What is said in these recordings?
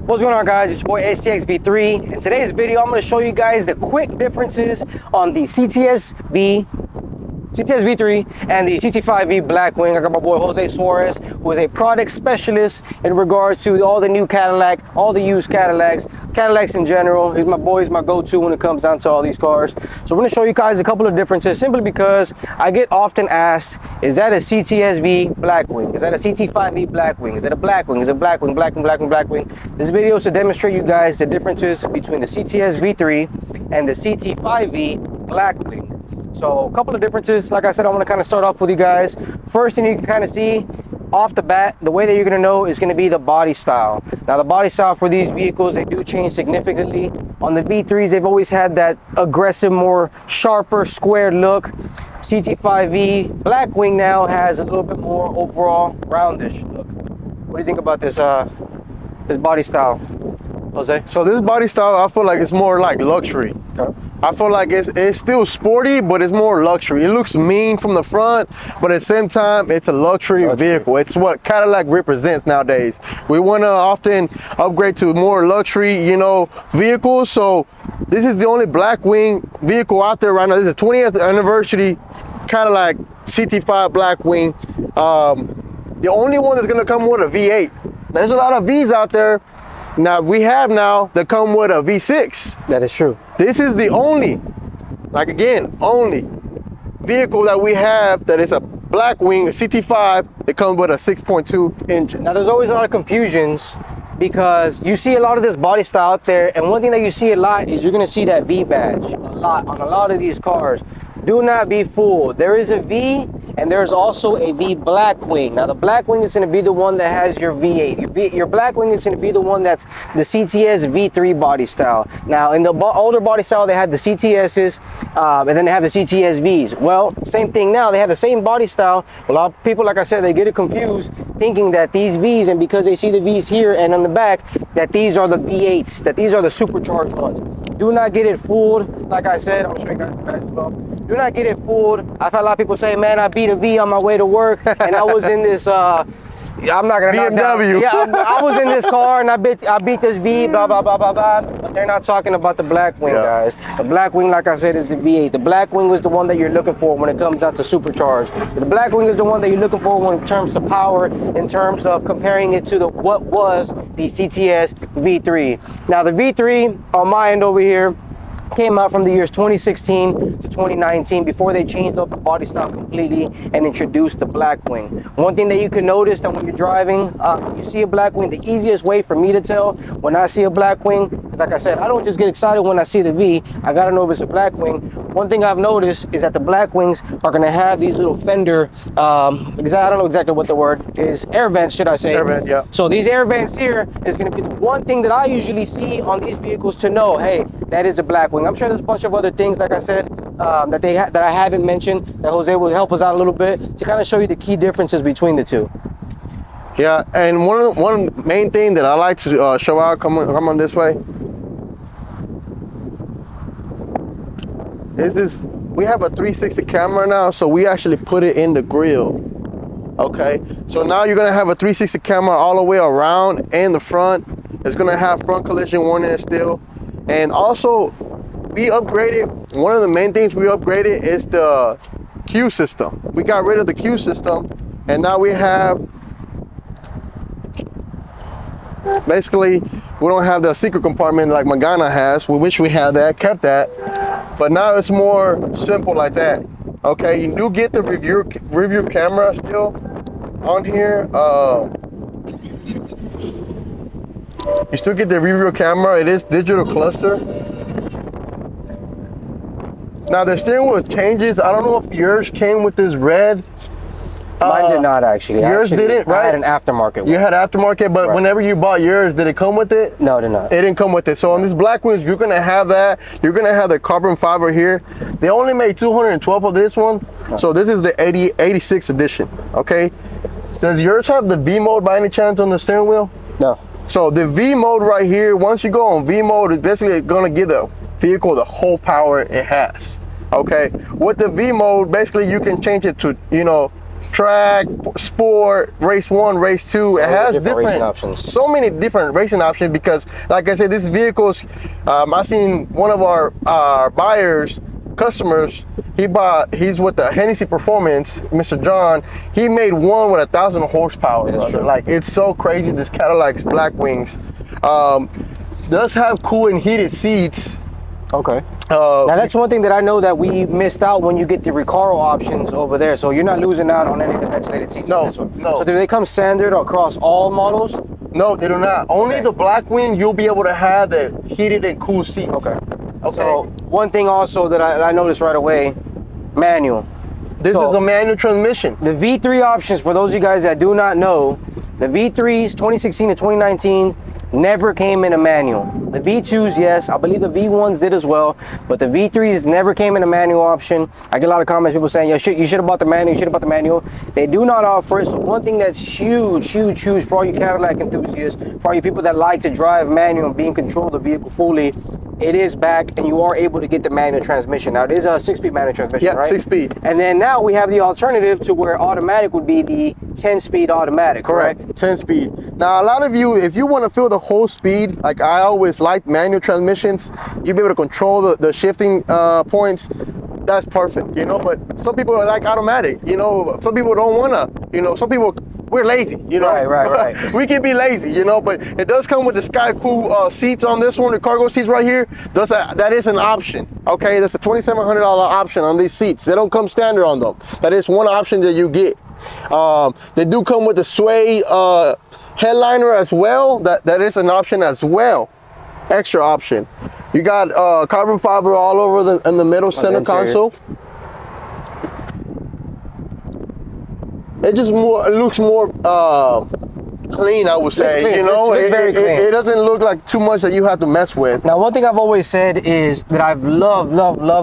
What's going on, guys? It's your boy CTS-V3. In today's video, I'm going to show you guys the quick differences on the CTS-V3 and the CT5-V Blackwing. I got my boy Jose Suarez, who is a product specialist in regards to all the new Cadillac, all the used Cadillacs in general. He's my boy, he's my go-to when it comes down to all these cars. So we're going to show you guys a couple of differences simply because I get often asked, is that a CTS-V Blackwing? Is that a CT5-V Blackwing? Is it a Blackwing? Is it Blackwing, Blackwing? This video is to demonstrate you guys the differences between the CTS-V3 and the CT5-V Blackwing. So a couple of differences. Like I said, I want to kind of start off with you guys. First thing you can kind of see off the bat, the way that you're going to know is going to be the body style. Now the body style for these vehicles, they do change significantly. On the V3s, they've always had that aggressive, more sharper, squared look. CT5-V Blackwing now has a little bit more overall roundish look. What do you think about this body style, Jose? So this body style, I feel like it's more like luxury. Okay. I feel like it's still sporty, but it's more luxury. It looks mean from the front, but at the same time, it's a luxury vehicle. It's what Cadillac represents nowadays. We want to often upgrade to more luxury, vehicles. So this is the only Blackwing vehicle out there right now. This is the 20th anniversary Cadillac CT5 Blackwing. The only one that's going to come with a V8. There's a lot of Vs out there. Now we have that come with a V6. That is true. This is the only vehicle that we have that is a Blackwing, a CT5 that comes with a 6.2 engine. Now there's always a lot of confusions because you see a lot of this body style out there, and one thing that you see a lot is you're going to see that V badge a lot on a lot of these cars. Do not be fooled. There is a V and there's also a V Blackwing. Now the Blackwing is going to be the one that has your V8. Your Blackwing is going to be the one that's the CTS-V3 body style. Now in the older body style, they had the CTSs and then they have the CTS-Vs. Well, same thing now. They have the same body style. A lot of people, like I said, they get it confused thinking that these Vs, and because they see the Vs here and on the back, that these are the V8s, that these are the supercharged ones. Do not get it fooled. Like I said, I'm sure you guys can badge as well. Do not get it fooled. I've had a lot of people say, man, I beat a V on my way to work, and I was in this, I'm not gonna BMW. Yeah, I was in this car and I beat this V, blah, blah, blah, blah, blah. But they're not talking about the Blackwing, guys. The Blackwing, like I said, is the V8. The Blackwing was the one that you're looking for when it comes down to supercharged. The Blackwing is the one that you're looking for when it comes to power, in terms of comparing it to what was the CTS V3. Now the V3 on my end over here came out from the years 2016 to 2019 before they changed up the body style completely and introduced the Blackwing. One thing that you can notice that when you're driving, when you see a Blackwing, the easiest way for me to tell when I see a Blackwing is, like I said, I don't just get excited when I see the V. I gotta know if it's a Blackwing. One thing I've noticed is that the Blackwings are gonna have these little fender, I don't know exactly what the word is, air vents, should I say? Air vent, yeah. So these air vents here is gonna be the one thing that I usually see on these vehicles to know, hey, that is a Blackwing. I'm sure there's a bunch of other things, like I said, that I haven't mentioned, that Jose will help us out a little bit to kind of show you the key differences between the two. Yeah, and one main thing that I like to show out, come on this way, is this. We have a 360 camera now, so we actually put it in the grill. Okay, so now you're gonna have a 360 camera all the way around and the front. It's gonna have front collision warning still, and also we upgraded. One of the main things we upgraded is the Q system. We got rid of the Q system, and now we have, basically, we don't have the secret compartment like Magana has. We wish we had that, kept that, but now it's more simple like that. Okay, you do get the review camera still on here. You still get the review camera. It is digital cluster. Now the steering wheel changes. I don't know if yours came with this red. Mine did not actually. Yours didn't, right? I had an aftermarket one. You had aftermarket, but whenever you bought yours, did it come with it? No, it did not. It didn't come with it. So on this Blackwing, you're gonna have that. You're gonna have the carbon fiber here. They only made 212 of this one. So this is the 86 edition, okay? Does yours have the V mode by any chance on the steering wheel? No. So the V mode right here, once you go on V mode, it's basically gonna give the vehicle the whole power it has. Okay, with the V mode, basically you can change it to, track, sport, race 1, race 2. So it has different racing options. So many different racing options because, like I said, this vehicle's. I seen one of our buyers, customers. He's with the Hennessy Performance, Mr. John. He made one with 1,000 horsepower. Like, it's so crazy. This Cadillac's Blackwings does have cool and heated seats. Okay. Now that's one thing that I know that we missed out when you get the Recaro options over there. So you're not losing out on any of the ventilated seats on this one. No. So do they come standard across all models? No, they do not. Only the Blackwing you'll be able to have the heated and cool seats. Okay. So one thing also that I noticed right away, manual. This is a manual transmission. The V3 options, for those of you guys that do not know, the V3s 2016 to 2019 never came in a manual. The V2s, yes, I believe the V1s did as well, but the V3s never came in a manual option. I get a lot of comments, people saying, you should have bought the manual, you should have bought the manual. They do not offer it. So one thing that's huge for all you Cadillac enthusiasts, for all you people that like to drive manual and be in control of the vehicle fully, it is back and you are able to get the manual transmission. Now it is a 6-speed manual transmission, right? 6-speed. And then now we have the alternative to where automatic would be the 10-speed automatic, correct? 10-speed. Now a lot of you, if you want to feel the whole speed, like I always like manual transmissions, you'll be able to control the shifting points. That's perfect, you know, but some people are like automatic, you know, some people don't want to, you know, some people, we're lazy, you know. Right. We can be lazy, you know, but it does come with the Sky Cool seats on this one, the cargo seats right here. That is an option, okay? That's a $2,700 option on these seats. They don't come standard on them. That is one option that you get. They do come with the sway headliner as well. That is an option as well. Extra option. You got carbon fiber all over in the middle center console. It just looks more clean, I would say. Clean. You know, it's very clean. It doesn't look like too much that you have to mess with. Now, one thing I've always said is that I've loved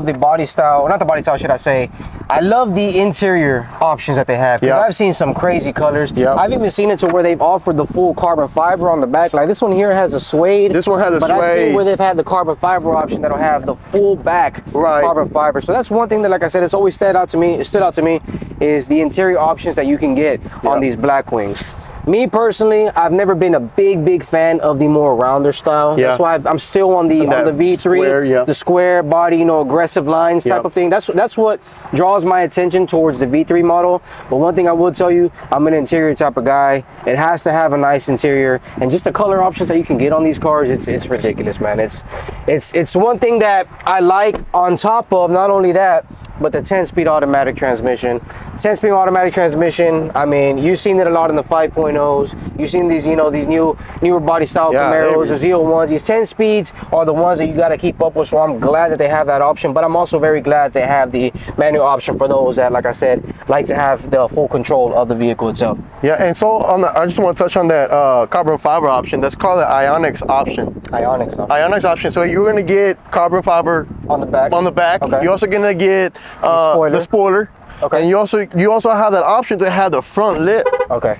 the body style, not the body style, should I say. I love the interior options that they have because I've seen some crazy colors. I've even seen it to where they've offered the full carbon fiber on the back. Like this one here has a suede. This one has a suede. But I've seen where they've had the carbon fiber option that'll have the full back carbon fiber. So that's one thing that, like I said, it's always stood out to me is the interior options that you can get on these Blackwings. Me personally, I've never been a big fan of the more rounder style. That's why I'm still on the V3, square, the square body, you know, aggressive lines type of thing. That's what draws my attention towards the V3 model. But one thing I will tell you, I'm an interior type of guy. It has to have a nice interior, and just the color options that you can get on these cars, it's ridiculous, man. It's one thing that I like on top of not only that, but the 10-speed automatic transmission. 10-speed automatic transmission, I mean, you've seen it a lot in the 5.0s. You've seen these, you know, these newer body style Camaros, the Z01s. These 10 speeds are the ones that you gotta keep up with, so I'm glad that they have that option, but I'm also very glad they have the manual option for those that, like I said, like to have the full control of the vehicle itself. Yeah, and so I just want to touch on that carbon fiber option. That's called the Ionics option. Ionics option. So you're gonna get carbon fiber on the back. Okay. You're also gonna get the spoiler. Okay. And you also have that option to have the front lip. Okay.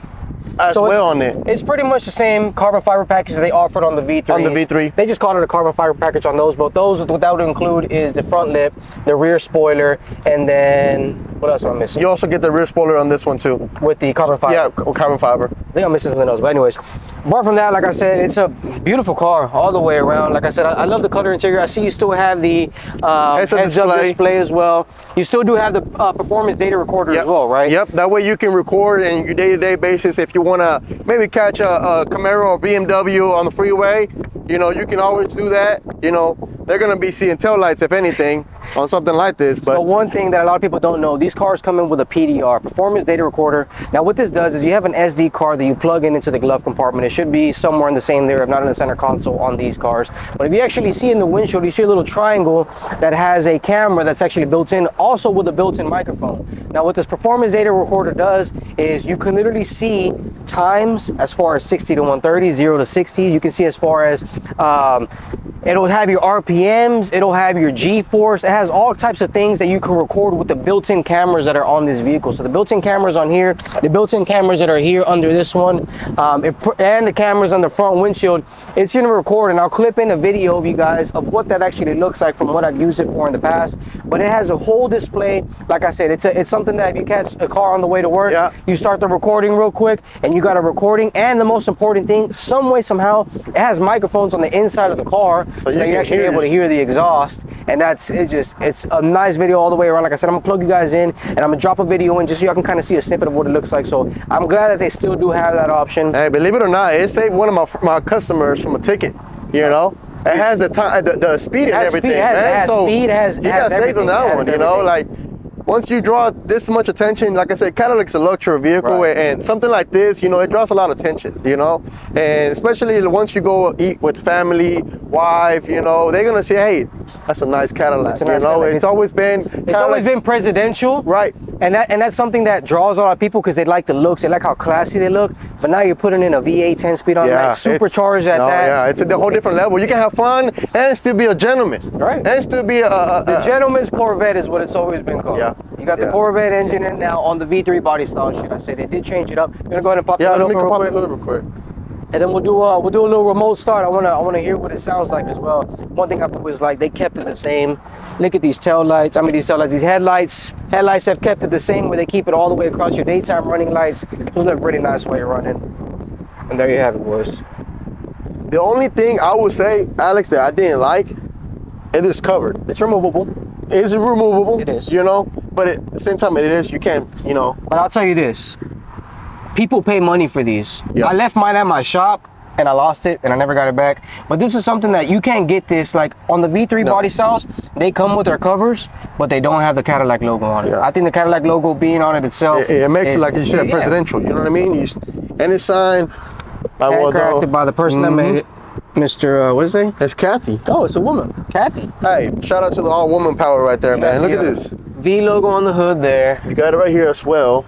As so well on it. It's pretty much the same carbon fiber package that they offered on the V3. On the V3. They just called it a carbon fiber package on those, but those, what that would include is the front lip, the rear spoiler, and then, what else am I missing? You also get the rear spoiler on this one too. With the carbon fiber. Yeah, carbon fiber. I think I'm missing something else, but anyways. Apart from that, like I said, it's a beautiful car all the way around. Like I said, I love the color interior. I see you still have the heads-up display as well. You still do have the performance data recorder as well, right? Yep, that way you can record in your day-to-day basis. If you want to maybe catch a Camaro or BMW on the freeway, you know, you can always do that. You know, they're going to be seeing taillights, if anything, on something like this. But so one thing that a lot of people don't know, these cars come in with a PDR, performance data recorder. Now what this does is you have an SD card that you plug into the glove compartment. It should be somewhere in the same there, if not in the center console on these cars. But if you actually see in the windshield, you see a little triangle that has a camera that's actually built in, also with a built-in microphone. Now what this performance data recorder does is you can literally see times as far as 60 to 130, 0 to 60. You can see as far as it'll have your RPM RPMs, it'll have your G-force. It has all types of things that you can record with the built-in cameras that are on this vehicle. So the built-in cameras on here, the built-in cameras that are here under this one, and the cameras on the front windshield, it's gonna record, and I'll clip in a video of you guys of what that actually looks like from what I've used it for in the past. But it has a whole display. Like I said, it's something that if you catch a car on the way to work, you start the recording real quick, and you got a recording. And the most important thing, some way, somehow, it has microphones on the inside of the car, so that you're actually able to hear the exhaust. And it's a nice video all the way around. Like I said, I'm gonna plug you guys in, and I'm gonna drop a video in just so y'all can kind of see a snippet of what it looks like. So I'm glad that they still do have that option. Hey, believe it or not, it saved one of my customers from a ticket. You know, it has the time, the speed and everything. It has speed. It has you got saved on that one. You know, like. Once you draw this much attention, like I said, Cadillac's a luxury vehicle, and something like this, you know, it draws a lot of attention, you know, and especially once you go eat with family, wife, you know, they're gonna say, hey, that's a nice Cadillac. It's always been presidential, right? And that's something that draws a lot of people because they like the looks, they like how classy they look. But now you're putting in a V8 10-speed on, like supercharged at that. Yeah, it's a whole different level. You can have fun and still be a gentleman, right? And still be the gentleman's Corvette is what it's always been called. Yeah. You got the Corvette engine in now on the V3 body style, should I say. They did change it up. You're gonna go ahead and pop it let me pop it real quick. And then we'll do a little remote start. I wanna hear what it sounds like as well. One thing I've always liked, they kept it the same. Look at these tail lights. These headlights. Headlights have kept it the same, where they keep it all the way across your daytime running lights. Those look really nice while you're running. And there you have it, boys. The only thing I would say, Alex, that I didn't like, it is covered. It's removable. Is it removable? It is. You know, but at the same time, it is. You can't, you know. But I'll tell you this. People pay money for these. Yeah. I left mine at my shop and I lost it and I never got it back. But this is something that you can't get this, like on the V3 body styles, they come with their covers, but they don't have the Cadillac logo on it. I think the Cadillac logo being on it itself, it makes it like you said, presidential. You know what I mean? And it's signed by handcrafted by the person that made it. Mr. What is it? It's Kathy. Oh, it's a woman. Kathy. Hey, shout out to the all woman power right there, man. Look at this. V logo on the hood there. You got it right here as well.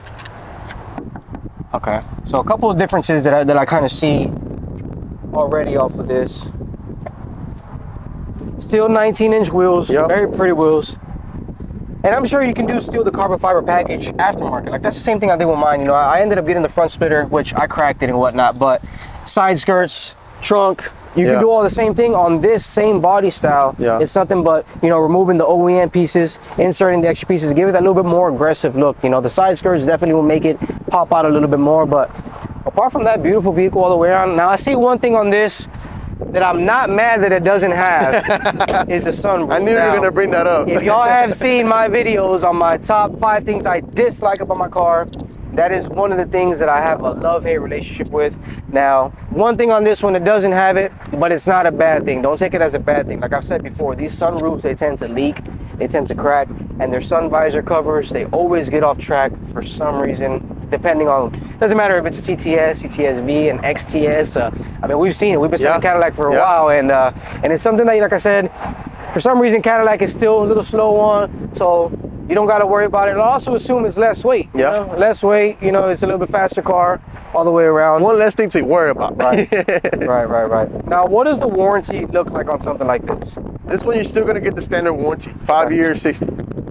Okay. So a couple of differences that I kind of see already off of this. Still 19-inch wheels. Very pretty wheels. And I'm sure you can do still the carbon fiber package aftermarket. Like that's the same thing I did with mine. You know, I ended up getting the front splitter, which I cracked it and whatnot, but side skirts, trunk, you can do all the same thing on this same body style. It's nothing but, you know, removing the OEM pieces, inserting the extra pieces, give it that little bit more aggressive look. You know, the side skirts definitely will make it pop out a little bit more, but apart from that, beautiful vehicle all the way around. Now I see one thing on this that I'm not mad that it doesn't have is a sunroof. I knew you were gonna bring that up. If y'all have seen my videos on my top 5 things I dislike about my car, that is one of the things that I have a love-hate relationship with. Now, one thing on this one, it doesn't have it, but it's not a bad thing. Don't take it as a bad thing. Like I've said before, these sunroofs, they tend to leak, they tend to crack, and their sun visor covers, they always get off track for some reason, depending on, doesn't matter if it's a CTS, CTS-V, and XTS. I mean, we've seen it. We've been selling Cadillac for a while, and it's something that, like I said, for some reason, Cadillac is still a little slow on, so you don't got to worry about it. I'll also assume it's less weight. You know? Less weight, you know, it's a little bit faster car all the way around. One less thing to worry about. Right. Right. Now, what does the warranty look like on something like this? This one, you're still going to get the standard warranty. 5 years, 60.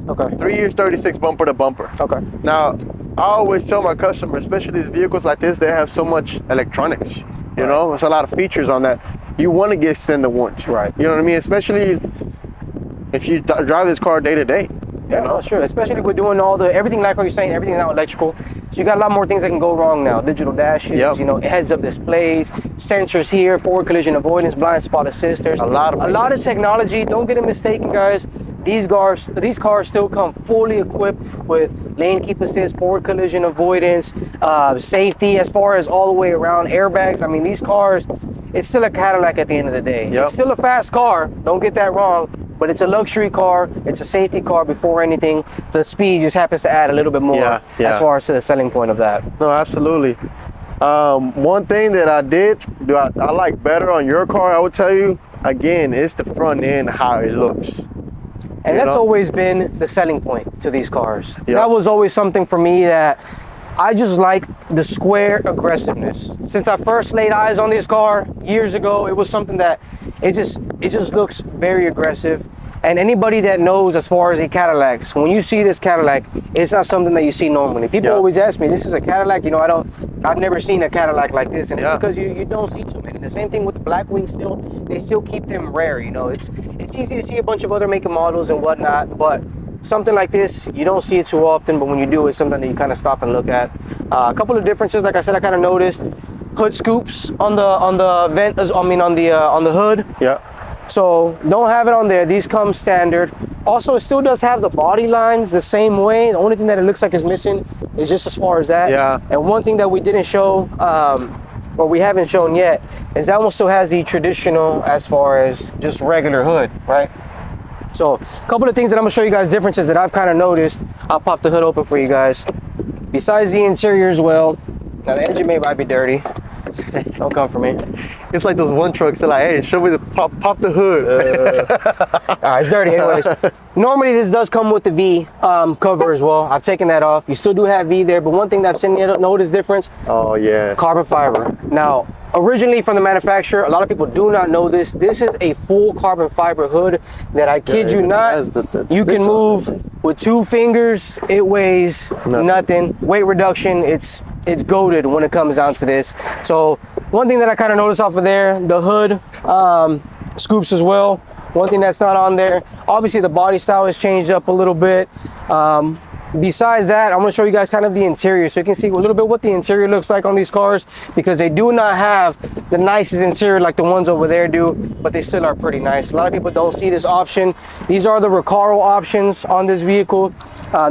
Okay. 3 years, 36, bumper to bumper. Okay. Now, I always tell my customers, especially these vehicles like this, they have so much electronics. You know, there's a lot of features on that. You want to get extended warranty. Right. You know what I mean? Especially if you drive this car day to day. Yeah, no, sure. Especially with doing everything like what you're saying, everything's now electrical. So you got a lot more things that can go wrong now. Digital dashes, you know, heads-up displays, sensors here, forward collision avoidance, blind spot assist. There's a lot of technology. Don't get it mistaken, guys. These cars still come fully equipped with lane keep assist, forward collision avoidance, safety as far as all the way around, airbags. I mean, these cars, it's still a Cadillac at the end of the day. It's still a fast car. Don't get that wrong. But it's a luxury car. It's a safety car before anything. The speed just happens to add a little bit more as far as to the selling point of that. No, absolutely. One thing that I like better on your car, I would tell you, again, it's the front end, how it looks. And that's always been the selling point to these cars. That was always something for me that I just like the square aggressiveness. Since I first laid eyes on this car years ago, it was something that it just looks very aggressive. And anybody that knows as far as a Cadillacs, when you see this Cadillac, it's not something that you see normally. People always ask me, this is a Cadillac? You know, I've never seen a Cadillac like this. And it's because you don't see too many. The same thing with the Blackwing still, they still keep them rare, you know. It's easy to see a bunch of other make and models and whatnot, but something like this, you don't see it too often, but when you do, it's something that you kind of stop and look at. A couple of differences, like I said, I kind of noticed hood scoops on the vent, on the hood. Yeah. So don't have it on there. These come standard. Also, it still does have the body lines the same way. The only thing that it looks like is missing is just as far as that. Yeah. And one thing that we didn't show, or we haven't shown yet, is that one still has the traditional as far as just regular hood, right? So a couple of things that I'm gonna show you guys, differences that I've kind of noticed. I'll pop the hood open for you guys. Besides the interior as well, now the engine might be dirty. Don't come for me. It's like those one trucks. They're like, hey, show me the pop the hood. All right, it's dirty anyways. Normally this does come with the V cover as well. I've taken that off. You still do have V there, but one thing that I've seen the notice difference. Oh yeah. Carbon fiber. Now, originally from the manufacturer, a lot of people do not know this. This is a full carbon fiber hood that I kid you not, you can move with 2 fingers. It weighs nothing. Weight reduction, it's goated when it comes down to this. So one thing that I kind of noticed off of there, the hood scoops as well. One thing that's not on there, obviously the body style has changed up a little bit. Besides that, I'm going to show you guys kind of the interior so you can see a little bit what the interior looks like on these cars, because they do not have the nicest interior like the ones over there do, but they still are pretty nice. A lot of people don't see this option. These are the Recaro options on this vehicle.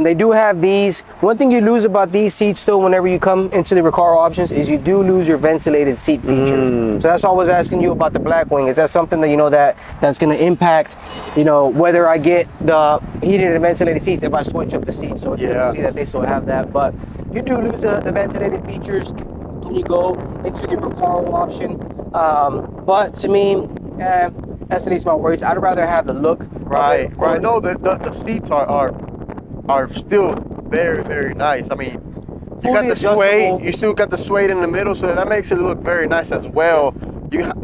They do have these. One thing you lose about these seats still whenever you come into the Recaro options is you do lose your ventilated seat feature. So that's always asking you about the Blackwing. Is that something that you know that's going to impact, you know, whether I get the heated and ventilated seats if I switch up the seats? So it's good to see that they still have that, but you do lose the ventilated features when you go into the Recaro option. But to me, that's the least of my worries. I'd rather have the look. Right. No, the seats are still very, very nice. I mean, you got the suede. You still got the suede in the middle, so that makes it look very nice as well.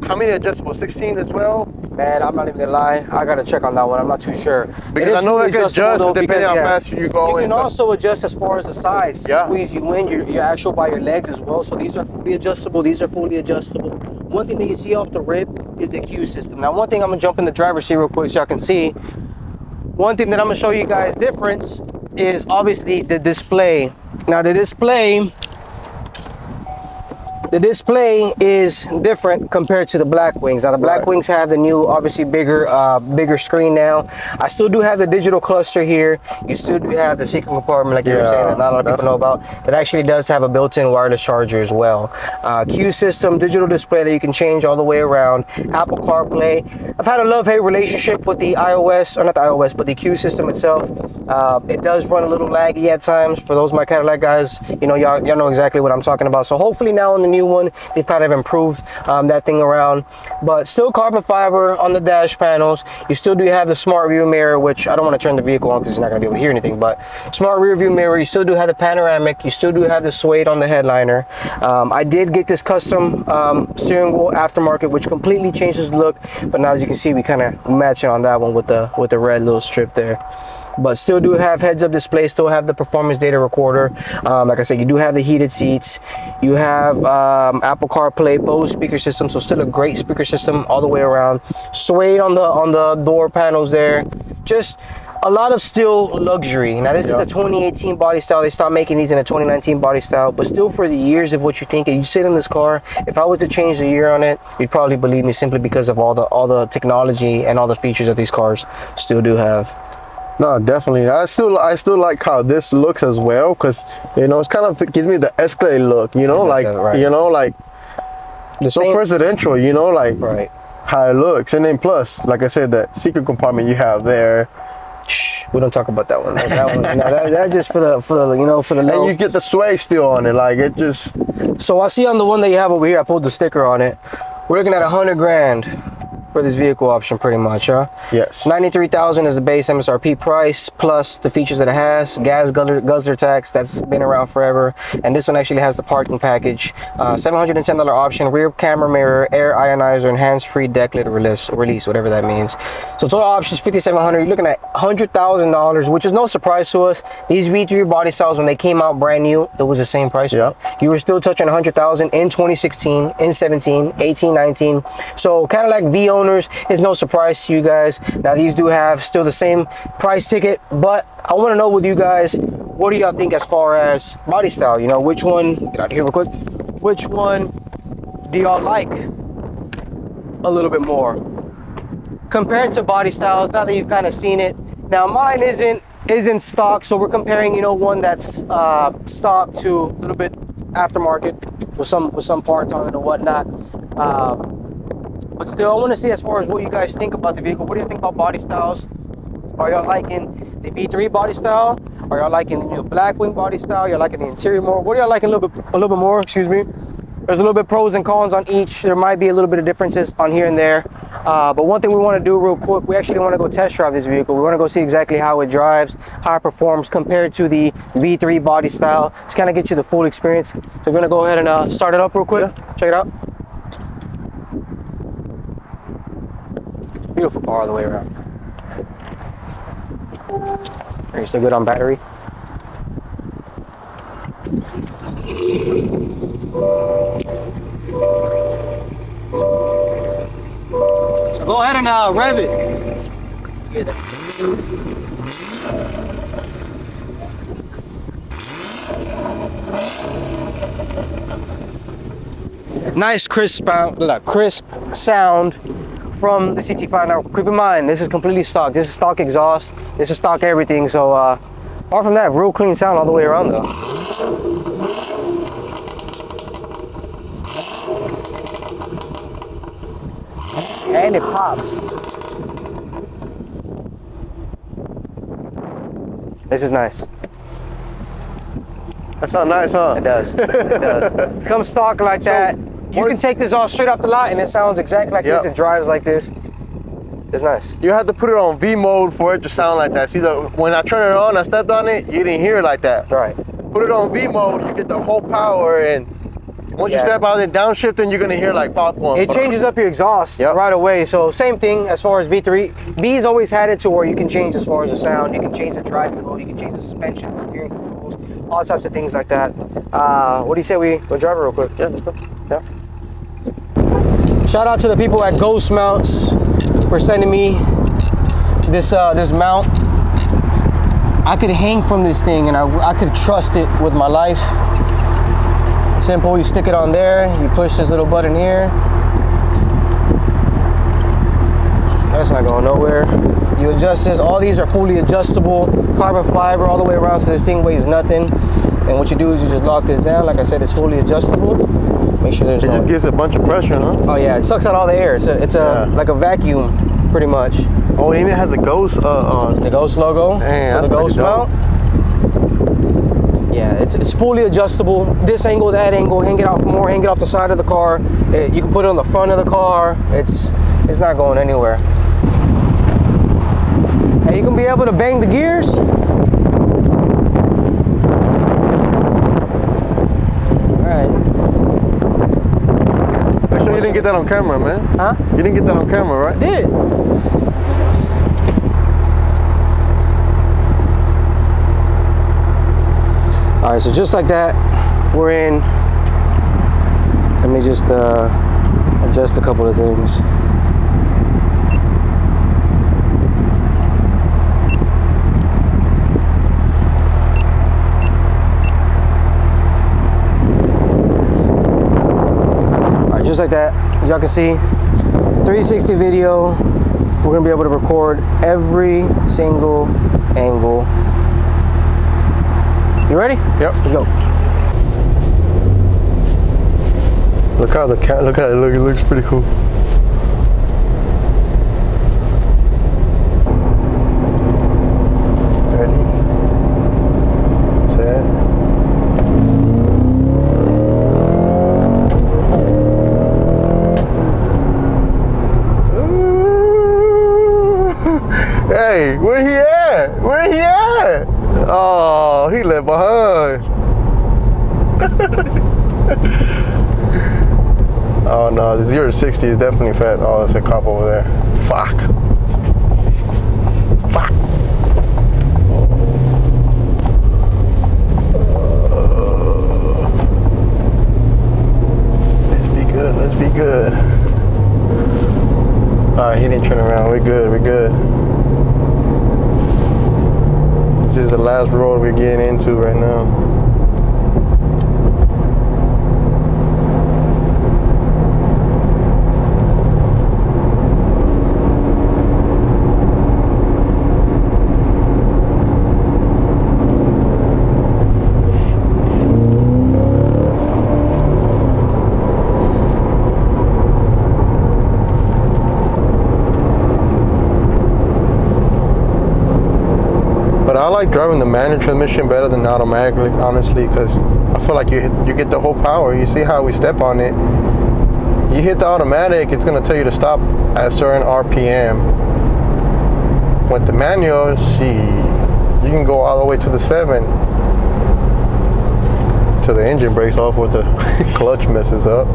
How many adjustable? 16 as well? Man, I'm not even gonna lie. I gotta check on that one. I'm not too sure. Because I know it can adjust depending on how fast you go. You can also adjust as far as the size to squeeze you in. You're actual by your legs as well. So these are fully adjustable. These are fully adjustable. One thing that you see off the rip is the Q system. Now, one thing I'm gonna jump in the driver's seat real quick so y'all can see. One thing that I'm gonna show you guys difference is obviously the display. Now the display is different compared to the Blackwings. Now the Blackwings have the new, obviously bigger screen now. I still do have the digital cluster here. You still do have the secret compartment, like you were saying, that not a lot of people know about. That actually does have a built-in wireless charger as well. Q system, digital display that you can change all the way around. Apple CarPlay. I've had a love-hate relationship with the iOS, or not the iOS, but the Q system itself. It does run a little laggy at times. For those of my Cadillac guys, you know, y'all know exactly what I'm talking about. So hopefully now in the new one, they've kind of improved that thing around, but still carbon fiber on the dash panels. You still do have the smart rear mirror, which I don't want to turn the vehicle on because you're not going to be able to hear anything, but smart rear view mirror. You still do have the panoramic. You still do have the suede on the headliner. I did get this custom steering wheel aftermarket, which completely changes the look, but now as you can see, we kind of match it on that one with the red little strip there. But still do have heads-up display, still have the performance data recorder. Like I said, you do have the heated seats. You have Apple CarPlay, Bose speaker system, so still a great speaker system all the way around. Suede on the door panels there. Just a lot of still luxury. Now this is a 2018 body style. They stopped making these in a 2019 body style, but still for the years of what you think. You sit in this car, if I was to change the year on it, you'd probably believe me simply because of all the technology and all the features that these cars still do have. No, definitely. I still like how this looks as well, because you know, it's kind of, it gives me the Escalade look, you know, like you know, like so presidential, you know, like how it looks. And then plus, like I said, that secret compartment you have there. Shh, we don't talk about that one. That one, that's just for the you know, for the low. And you get the suede still on it, like it just. So I see on the one that you have over here, I pulled the sticker on it. We're looking at 100 grand. For for this vehicle option, pretty much, huh? Yes. $93,000 is the base MSRP price, plus the features that it has. Gas guzzler tax, that's been around forever. And this one actually has the parking package. $710 option, rear camera mirror, air ionizer, and hands-free deck lid release, whatever that means. So total options $5,700. You're looking at $100,000, which is no surprise to us. These V3 body styles, when they came out brand new, it was the same price. Yeah. You were still touching $100,000 in 2016, in 17, 18, 19. So Cadillac V owners is no surprise to you guys. Now these do have still the same price ticket, but I want to know with you guys, what do y'all think as far as body style? You know, which one, get out of here real quick, which one do y'all like a little bit more compared to body styles, now that you've kind of seen it? Now mine isn't stock, so we're comparing, you know, one that's stock to a little bit aftermarket with some parts on it and whatnot. But still, I want to see as far as what you guys think about the vehicle. What do you think about body styles? Are y'all liking the V3 body style? Are y'all liking the new Blackwing body style? Y'all liking the interior more? What are y'all liking a little bit more? Excuse me. There's a little bit pros and cons on each. There might be a little bit of differences on here and there. But one thing we want to do real quick, we actually want to go test drive this vehicle. We want to go see exactly how it drives, how it performs compared to the V3 body style. Just kind of get you the full experience. So we're going to go ahead and start it up real quick. Yeah. Check it out. Beautiful car all the way around. Are you still good on battery? So go ahead and rev it. Get that. Nice crisp sound from the CT5. Now keep in mind, this is completely stock. This is stock exhaust. This is stock everything. So apart from that, real clean sound all the way around though. And it pops. This is nice. That sounds nice, huh? It does. It does. It comes stock like that. You can take this off straight off the lot and it sounds exactly like this. It drives like this. It's nice. You have to put it on V mode for it to sound like that. See, when I turned it on, I stepped on it, you didn't hear it like that. Right. Put it on V mode, you get the whole power, and once you step out and downshifting, you're gonna hear like popcorn. It changes up your exhaust right away. So same thing as far as V3. V's always had it to where you can change as far as the sound. You can change the driving mode. You can change the suspension, the steering controls, all types of things like that. What do you say we go drive it real quick? Yeah, let's go. Yeah. Shout out to the people at Ghost Mounts for sending me this this mount. I could hang from this thing and I could trust it with my life. Simple, you stick it on there, you push this little button here. That's not going nowhere. You adjust this, all these are fully adjustable, carbon fiber all the way around, so this thing weighs nothing. And what you do is you just lock this down. Like I said, it's fully adjustable. Make sure there's it just gets a bunch of pressure, huh? Oh yeah, it sucks out all the air. It's like a vacuum, pretty much. Oh, it even has a Ghost on the Ghost logo. Man, the Ghost mount. Yeah, it's fully adjustable. This angle, that angle, hang it off more, hang it off the side of the car. You can put it on the front of the car. It's not going anywhere. And you can be able to bang the gears. You didn't get that on camera, man. Huh? You didn't get that on camera, right? I did. All right, so just like that, we're in. Let me just adjust a couple of things. Just like that, as y'all can see, 360 video. We're gonna be able to record every single angle. You ready? Yep. Let's go. Look how it looks pretty cool. Ready? Set. Ooh. Oh no, the 0 to 60 is definitely fast. Oh, it's a cop over there. Fuck. Fuck. Let's be good. Let's be good. All right, he didn't turn around. We're good. We're good. This is the last road we're getting into right now. I like driving the manual transmission better than automatically, honestly, because I feel like you get the whole power. You see how we step on it. You hit the automatic, it's going to tell you to stop at a certain RPM. With the manual, you can go all the way to the 7 till the engine breaks off or the clutch messes up.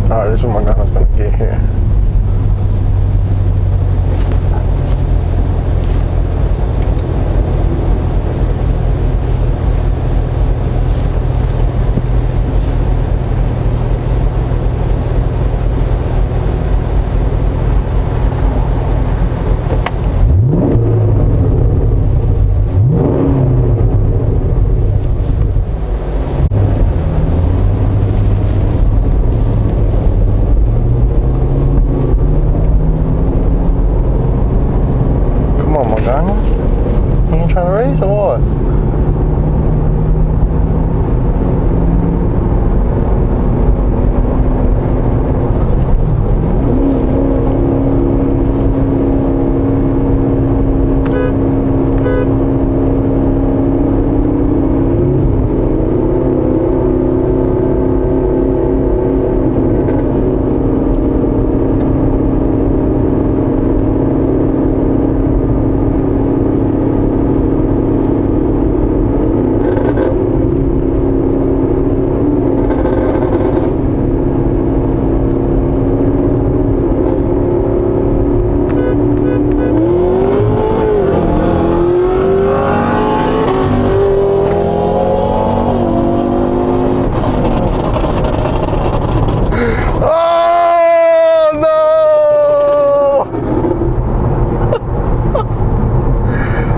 All right, this is what my guy's going to get here. You ain't trying to race or what?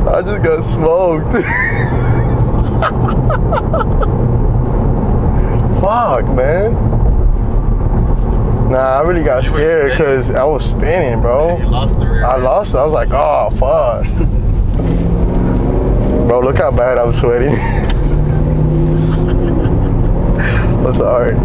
I just got smoked. Fuck, man. Nah, I really got scared because I was spinning, bro. You lost the rear. I lost it. I was like, oh, fuck. Bro, look how bad I was sweating. I'm sorry.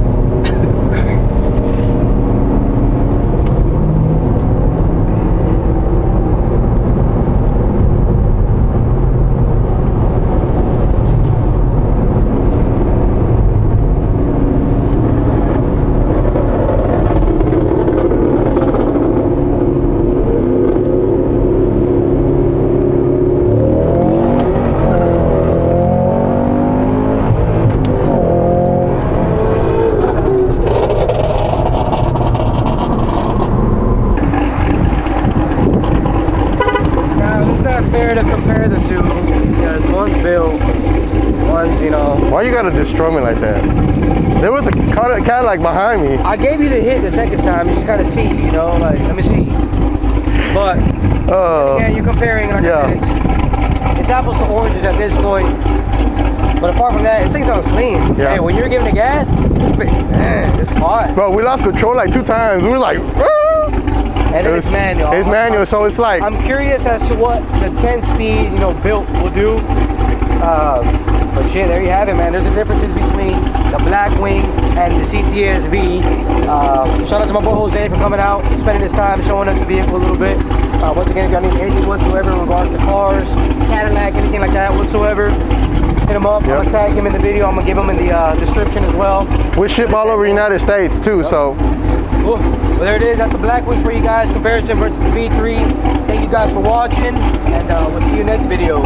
Fair to compare the two because one's built, one's, you know. Why you gotta destroy me like that? There was a Cadillac behind me. I gave you the hit the second time, just kind of see, you know, like, let me see. But, again, you're comparing, like I said, it's apples to oranges at this point. But apart from that, this thing sounds clean. Yeah. Hey, when you're giving the gas, man, it's hot. Bro, we lost control like 2 times. We were like, and then it's manual. It's manual, so it's like. I'm curious as to what the 10-speed, you know, built will do. But shit, there you have it, man. There's the differences between the Blackwing and the CTS-V. Shout out to my boy Jose for coming out, spending his time showing us the vehicle a little bit. Once again, if y'all need anything whatsoever in regards to cars, Cadillac, anything like that whatsoever, hit him up. I'm gonna tag him in the video. I'm gonna give him in the description as well. We ship all over the United States too, so. Cool. Well, there it is. That's the Blackwing for you guys. Comparison versus the V3. Thank you guys for watching, and we'll see you next video.